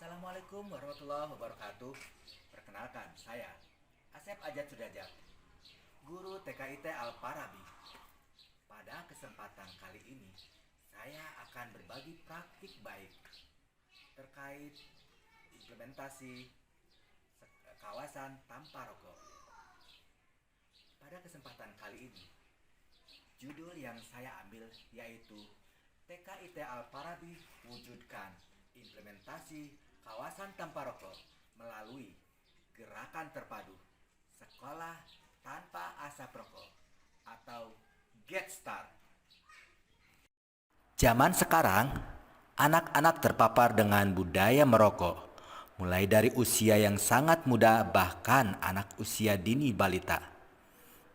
Assalamualaikum warahmatullahi wabarakatuh. Perkenalkan, saya Asep Ajat Sudajat, guru TKIT Al-Farabi. Pada kesempatan kali ini, saya akan berbagi praktik baik terkait implementasi kawasan tanpa rokok. Pada kesempatan kali ini, judul yang saya ambil yaitu TKIT Al-Farabi wujudkan implementasi kawasan tanpa rokok melalui gerakan terpadu sekolah tanpa asap rokok atau Get Start. Zaman sekarang, anak-anak terpapar dengan budaya merokok, mulai dari usia yang sangat muda bahkan anak usia dini balita.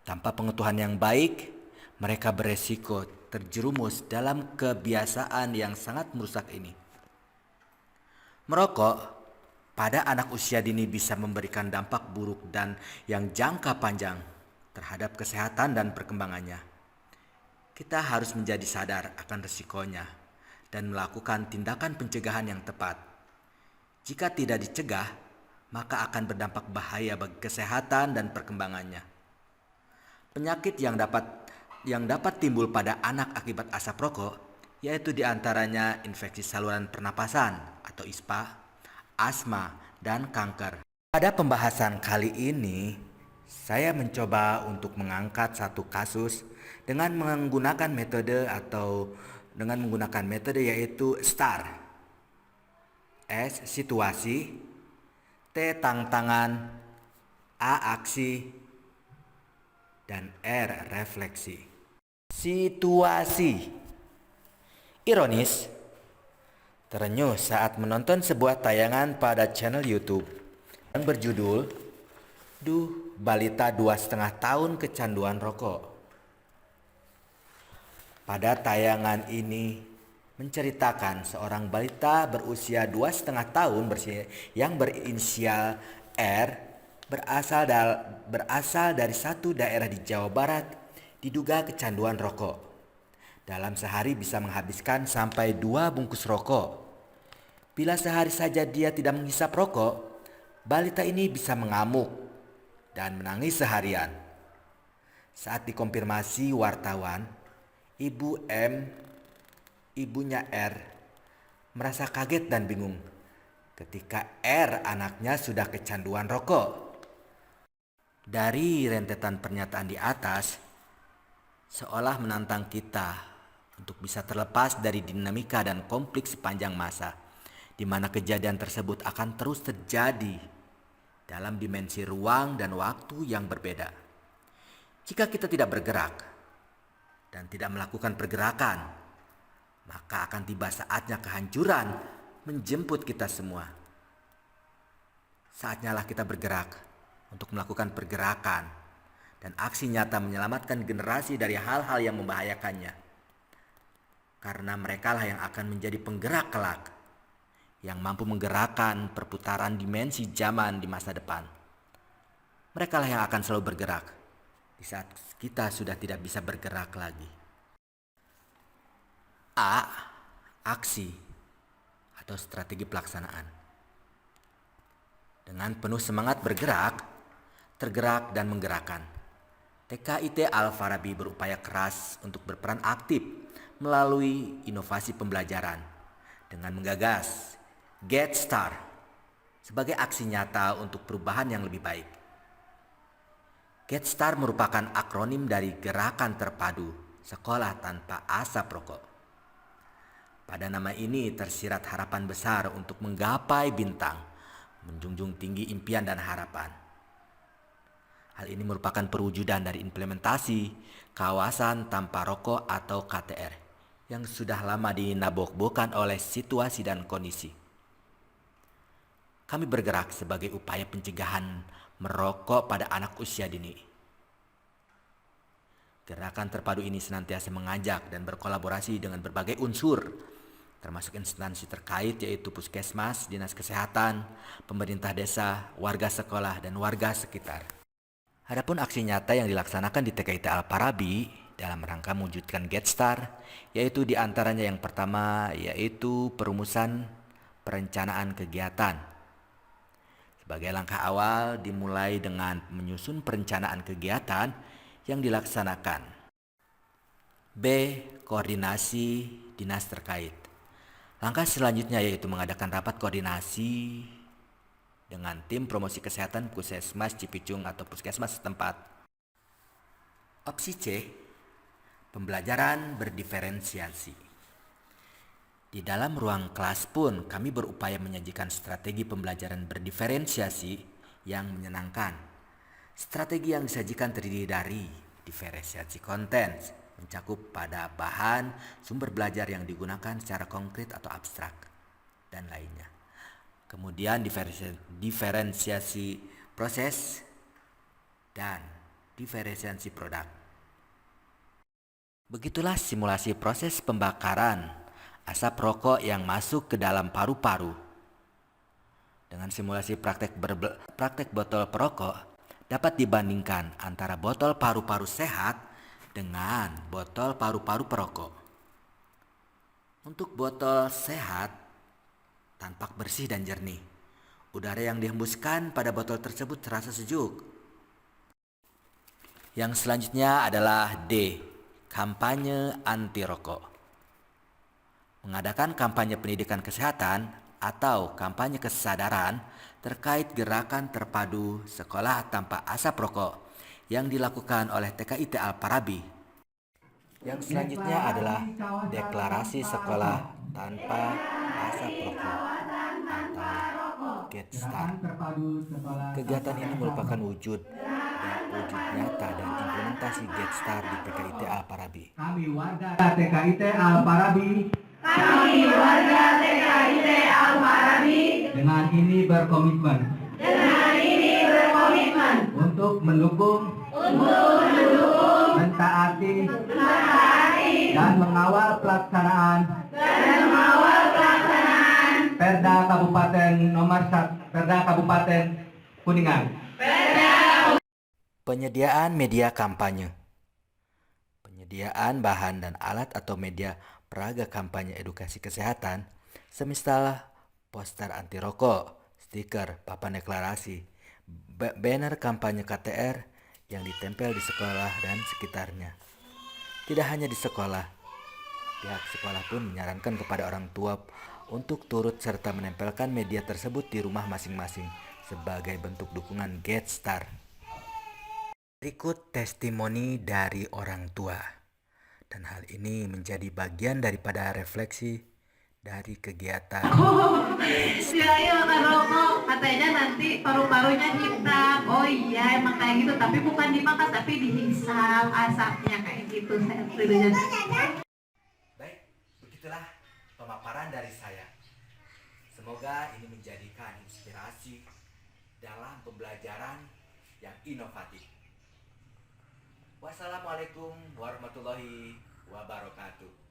Tanpa pengetahuan yang baik, mereka beresiko terjerumus dalam kebiasaan yang sangat merusak ini. Merokok pada anak usia dini bisa memberikan dampak buruk dan yang jangka panjang terhadap kesehatan dan perkembangannya. Kita harus menjadi sadar akan risikonya dan melakukan tindakan pencegahan yang tepat. Jika tidak dicegah, maka akan berdampak bahaya bagi kesehatan dan perkembangannya. Penyakit yang dapat timbul pada anak akibat asap rokok yaitu diantaranya infeksi saluran pernapasan atau ISPA, asma, dan kanker. Pada pembahasan kali ini, saya mencoba untuk mengangkat satu kasus dengan menggunakan metode yaitu STAR. S. Situasi, T. Tantangan, A. Aksi, dan R. Refleksi. Situasi. Ironis, terenyuh saat menonton sebuah tayangan pada channel YouTube yang berjudul "Duh, balita 2,5 tahun kecanduan rokok". Pada tayangan ini menceritakan seorang balita berusia 2,5 tahun yang berinisial R berasal dari satu daerah di Jawa Barat diduga kecanduan rokok. Dalam sehari bisa menghabiskan sampai 2 bungkus rokok. Bila sehari saja dia tidak menghisap rokok, balita ini bisa mengamuk dan menangis seharian. Saat dikonfirmasi wartawan, Ibu M, ibunya R, merasa kaget dan bingung ketika R anaknya sudah kecanduan rokok. Dari rentetan pernyataan di atas, seolah menantang kita untuk bisa terlepas dari dinamika dan konflik sepanjang masa, di mana kejadian tersebut akan terus terjadi dalam dimensi ruang dan waktu yang berbeda. Jika kita tidak bergerak dan tidak melakukan pergerakan, maka akan tiba saatnya kehancuran menjemput kita semua. Saatnya lah kita bergerak untuk melakukan pergerakan dan aksi nyata menyelamatkan generasi dari hal-hal yang membahayakannya. Karena merekalah yang akan menjadi penggerak kelak, yang mampu menggerakkan perputaran dimensi zaman di masa depan. Merekalah yang akan selalu bergerak di saat kita sudah tidak bisa bergerak lagi. A. Aksi atau strategi pelaksanaan. Dengan penuh semangat bergerak, tergerak dan menggerakkan, TKIT Al-Farabi berupaya keras untuk berperan aktif melalui inovasi pembelajaran dengan menggagas Get Start sebagai aksi nyata untuk perubahan yang lebih baik. Get Start merupakan akronim dari Gerakan Terpadu Sekolah Tanpa Asap Rokok. Pada nama ini tersirat harapan besar untuk menggapai bintang, menjunjung tinggi impian dan harapan. Hal ini merupakan perwujudan dari implementasi kawasan tanpa rokok atau KTR yang sudah lama dinabok-bokan oleh situasi dan kondisi. Kami bergerak sebagai upaya pencegahan merokok pada anak usia dini. Gerakan terpadu ini senantiasa mengajak dan berkolaborasi dengan berbagai unsur, termasuk instansi terkait yaitu puskesmas, dinas kesehatan, pemerintah desa, warga sekolah, dan warga sekitar. Adapun aksi nyata yang dilaksanakan di TKIT Al-Farabi dalam rangka mewujudkan Get Start, yaitu diantaranya yang pertama yaitu perumusan perencanaan kegiatan. Sebagai langkah awal dimulai dengan menyusun perencanaan kegiatan yang dilaksanakan. B. Koordinasi dinas terkait. Langkah selanjutnya yaitu mengadakan rapat koordinasi dengan tim promosi kesehatan Puskesmas Cipicung atau Puskesmas setempat. Opsi C. Pembelajaran berdiferensiasi. Di dalam ruang kelas pun kami berupaya menyajikan strategi pembelajaran berdiferensiasi yang menyenangkan. Strategi yang disajikan terdiri dari diferensiasi konten, mencakup pada bahan sumber belajar yang digunakan secara konkret atau abstrak, dan lainnya. Kemudian diferensiasi proses dan diferensiasi produk. Begitulah simulasi proses pembakaran asap rokok yang masuk ke dalam paru-paru. Dengan simulasi praktek botol perokok dapat dibandingkan antara botol paru-paru sehat dengan botol paru-paru perokok. Untuk botol sehat tampak bersih dan jernih. Udara yang dihembuskan pada botol tersebut terasa sejuk. Yang selanjutnya adalah D. Kampanye anti rokok. Mengadakan kampanye pendidikan kesehatan atau kampanye kesadaran terkait gerakan terpadu sekolah tanpa asap rokok yang dilakukan oleh TKIT Al-Farabi. Yang selanjutnya adalah deklarasi sekolah tanpa asap rokok atau GetStar. Kegiatan ini merupakan wujud nyata dari implementasi GetStar di TKIT Al-Farabi. Kami warga TKIT Al-Farabi dengan ini berkomitmen untuk mendukung, mentaati dan mengawal pelaksanaan Perda Kabupaten nomor 1 Perda Kabupaten Kuningan. Penyediaan media kampanye. Penyediaan bahan dan alat atau media peraga kampanye edukasi kesehatan, semisal poster anti rokok, stiker, papan deklarasi, banner kampanye KTR yang ditempel di sekolah dan sekitarnya. Tidak hanya di sekolah, pihak sekolah pun menyarankan kepada orang tua untuk turut serta menempelkan media tersebut di rumah masing-masing sebagai bentuk dukungan GetStar. Berikut testimoni dari orang tua, dan hal ini menjadi bagian daripada refleksi dari kegiatan. Ya kan rokok, katanya nanti paru-parunya hitam. Oh iya emang kayak gitu, tapi bukan dimakan tapi dihisap asapnya kayak gitu. Saya belajar. Baik, begitulah pemaparan dari saya. Semoga ini menjadikan inspirasi dalam pembelajaran yang inovatif. Wassalamualaikum warahmatullahi wabarakatuh.